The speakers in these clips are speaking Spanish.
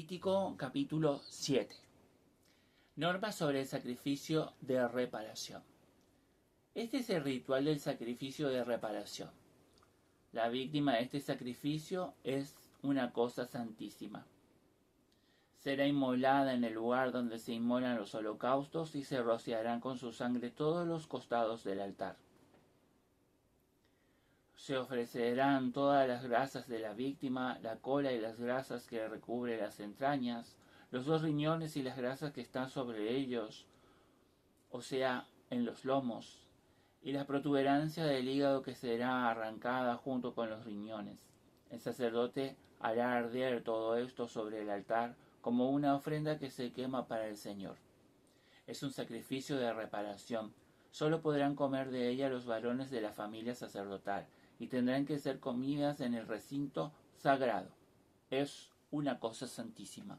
Levítico capítulo 7. Normas sobre el sacrificio de reparación. Este es el ritual del sacrificio de reparación. La víctima de este sacrificio es una cosa santísima. Será inmolada en el lugar donde se inmolan los holocaustos y se rociarán con su sangre todos los costados del altar. Se ofrecerán todas las grasas de la víctima, la cola y las grasas que recubre las entrañas, los dos riñones y las grasas que están sobre ellos, o sea, en los lomos, y la protuberancia del hígado que será arrancada junto con los riñones. El sacerdote hará arder todo esto sobre el altar como una ofrenda que se quema para el Señor. Es un sacrificio de reparación. Solo podrán comer de ella los varones de la familia sacerdotal, y tendrán que ser comidas en el recinto sagrado. Es una cosa santísima.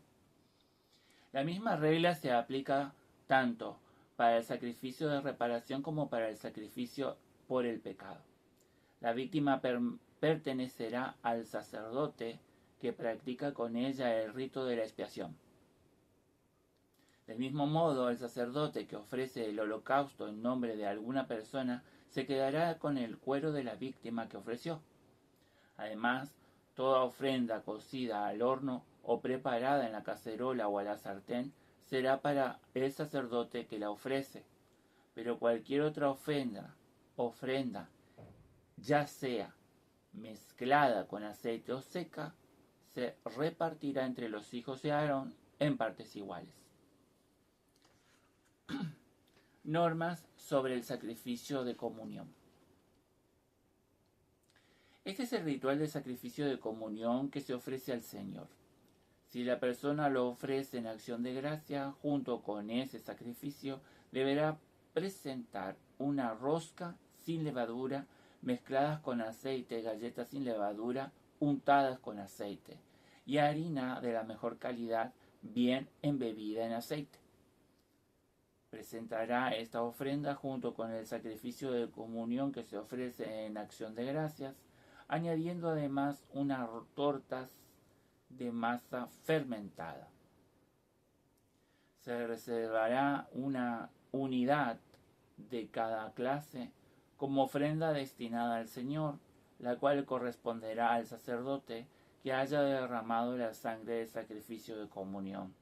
La misma regla se aplica tanto para el sacrificio de reparación como para el sacrificio por el pecado. La víctima pertenecerá al sacerdote que practica con ella el rito de la expiación. Del mismo modo, el sacerdote que ofrece el holocausto en nombre de alguna persona se quedará con el cuero de la víctima que ofreció. Además, toda ofrenda cocida al horno o preparada en la cacerola o a la sartén será para el sacerdote que la ofrece, pero cualquier otra ofrenda, ya sea mezclada con aceite o seca, se repartirá entre los hijos de Aarón en partes iguales. Normas sobre el sacrificio de comunión. Este es el ritual del sacrificio de comunión que se ofrece al Señor. Si la persona lo ofrece en acción de gracia, junto con ese sacrificio, deberá presentar una rosca sin levadura, mezcladas con aceite, galletas sin levadura, untadas con aceite, y harina de la mejor calidad, bien embebida en aceite. Presentará esta ofrenda junto con el sacrificio de comunión que se ofrece en acción de gracias, añadiendo además unas tortas de masa fermentada. Se reservará una unidad de cada clase como ofrenda destinada al Señor, la cual corresponderá al sacerdote que haya derramado la sangre del sacrificio de comunión.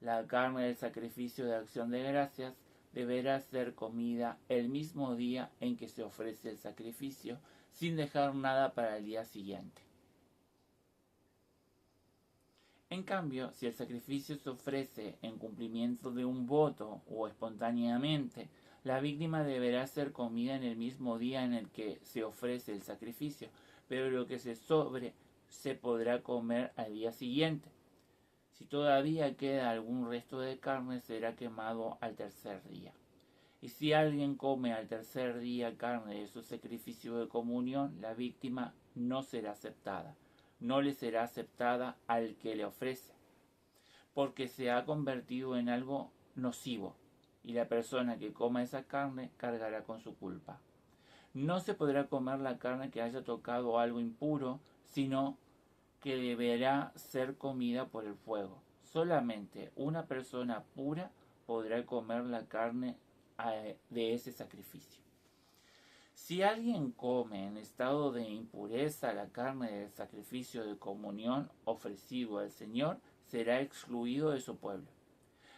La carne del sacrificio de acción de gracias deberá ser comida el mismo día en que se ofrece el sacrificio, sin dejar nada para el día siguiente. En cambio, si el sacrificio se ofrece en cumplimiento de un voto o espontáneamente, la víctima deberá ser comida en el mismo día en el que se ofrece el sacrificio, pero lo que se sobre se podrá comer al día siguiente. Si todavía queda algún resto de carne, será quemado al tercer día. Y si alguien come al tercer día carne de su sacrificio de comunión, la víctima no será aceptada. No le será aceptada al que le ofrece, porque se ha convertido en algo nocivo, y la persona que coma esa carne cargará con su culpa. No se podrá comer la carne que haya tocado algo impuro, sino que deberá ser comida por el fuego. Solamente una persona pura podrá comer la carne de ese sacrificio. Si alguien come en estado de impureza la carne del sacrificio de comunión ofrecido al Señor, será excluido de su pueblo.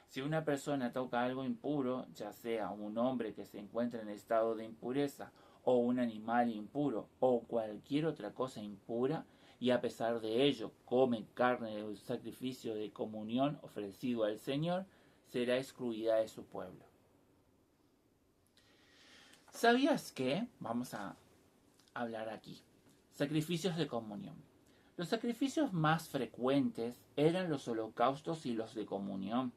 Si una persona toca algo impuro, ya sea un hombre que se encuentra en estado de impureza, o un animal impuro, o cualquier otra cosa impura, y a pesar de ello come carne del sacrificio de comunión ofrecido al Señor, será excluida de su pueblo. ¿Sabías que? Vamos a hablar aquí. Sacrificios de comunión. Los sacrificios más frecuentes eran los holocaustos y los de comunión.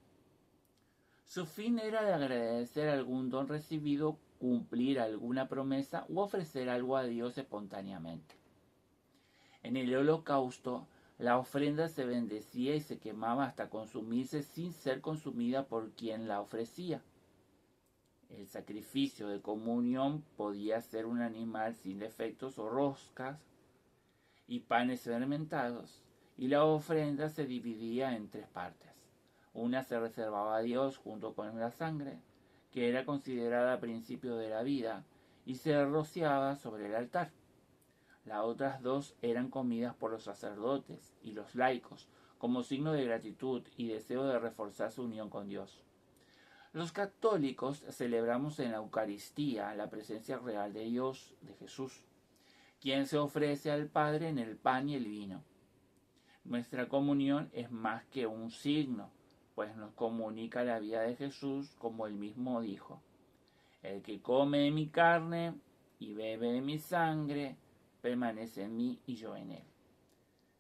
Su fin era de agradecer algún don recibido, cumplir alguna promesa u ofrecer algo a Dios espontáneamente. En el holocausto, la ofrenda se bendecía y se quemaba hasta consumirse sin ser consumida por quien la ofrecía. El sacrificio de comunión podía ser un animal sin defectos o roscas y panes fermentados, y la ofrenda se dividía en 3 partes. Una se reservaba a Dios junto con la sangre, que era considerada principio de la vida, y se rociaba sobre el altar. Las otras 2 eran comidas por los sacerdotes y los laicos, como signo de gratitud y deseo de reforzar su unión con Dios. Los católicos celebramos en la Eucaristía la presencia real de Dios, de Jesús, quien se ofrece al Padre en el pan y el vino. Nuestra comunión es más que un signo, pues nos comunica la vida de Jesús, como él mismo dijo: el que come de mi carne y bebe de mi sangre, permanece en mí y yo en él.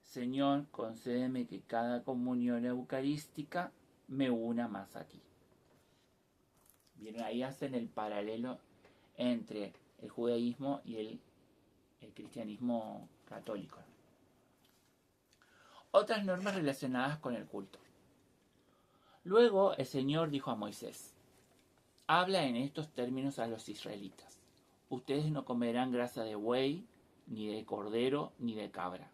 Señor, concédeme que cada comunión eucarística me una más a ti. Bien, ahí hacen el paralelo entre el judaísmo y el cristianismo católico. Otras normas relacionadas con el culto. Luego el Señor dijo a Moisés: habla en estos términos a los israelitas: ustedes no comerán grasa de buey, ni de cordero, ni de cabra.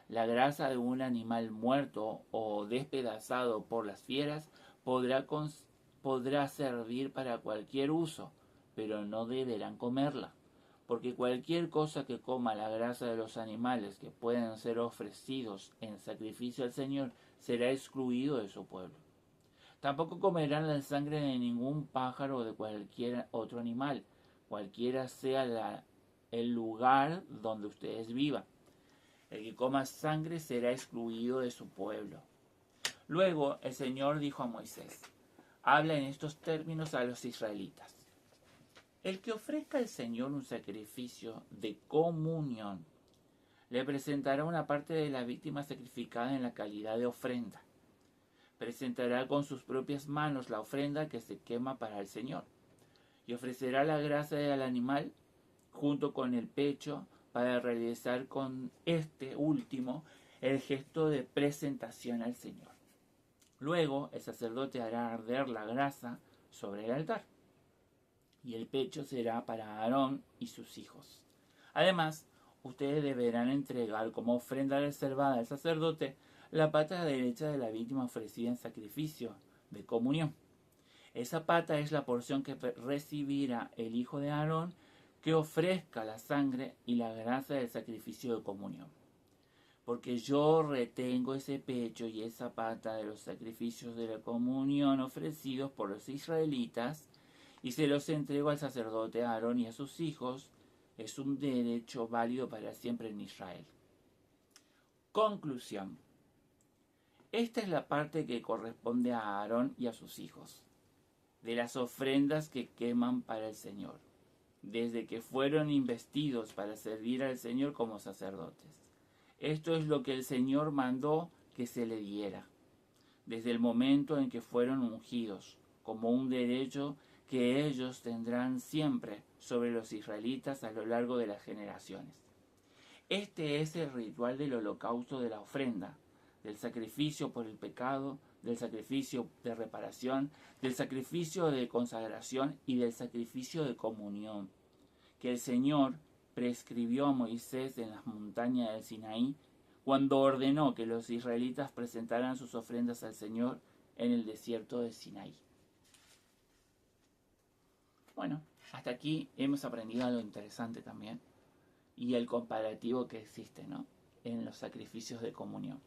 La grasa de un animal muerto o despedazado por las fieras podrá servir para cualquier uso, pero no deberán comerla, porque cualquier cosa que coma la grasa de los animales que pueden ser ofrecidos en sacrificio al Señor será excluido de su pueblo. Tampoco comerán la sangre de ningún pájaro o de cualquier otro animal, cualquiera sea el lugar donde ustedes vivan. El que coma sangre será excluido de su pueblo. Luego el Señor dijo a Moisés: habla en estos términos a los israelitas: el que ofrezca al Señor un sacrificio de comunión, le presentará una parte de la víctima sacrificada en la calidad de ofrenda. Presentará con sus propias manos la ofrenda que se quema para el Señor, y ofrecerá la grasa del animal junto con el pecho, para realizar con este último el gesto de presentación al Señor. Luego el sacerdote hará arder la grasa sobre el altar, y el pecho será para Aarón y sus hijos. Además, ustedes deberán entregar como ofrenda reservada al sacerdote la pata derecha de la víctima ofrecida en sacrificio de comunión. Esa pata es la porción que recibirá el hijo de Aarón, que ofrezca la sangre y la grasa del sacrificio de comunión. Porque yo retengo ese pecho y esa pata de los sacrificios de la comunión ofrecidos por los israelitas, y se los entrego al sacerdote Aarón y a sus hijos. Es un derecho válido para siempre en Israel. Conclusión. Esta es la parte que corresponde a Aarón y a sus hijos, de las ofrendas que queman para el Señor, desde que fueron investidos para servir al Señor como sacerdotes. Esto es lo que el Señor mandó que se le diera, desde el momento en que fueron ungidos, como un derecho que ellos tendrán siempre sobre los israelitas a lo largo de las generaciones. Este es el ritual del holocausto, de la ofrenda, del sacrificio por el pecado, del sacrificio de reparación, del sacrificio de consagración y del sacrificio de comunión, que el Señor prescribió a Moisés en las montañas del Sinaí, cuando ordenó que los israelitas presentaran sus ofrendas al Señor en el desierto de Sinaí. Bueno, hasta aquí hemos aprendido algo interesante también, y el comparativo que existe, ¿no?, en los sacrificios de comunión.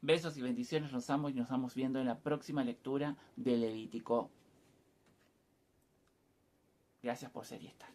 Besos y bendiciones, nos amo y nos vamos viendo en la próxima lectura de Levítico. Gracias por ser y estar.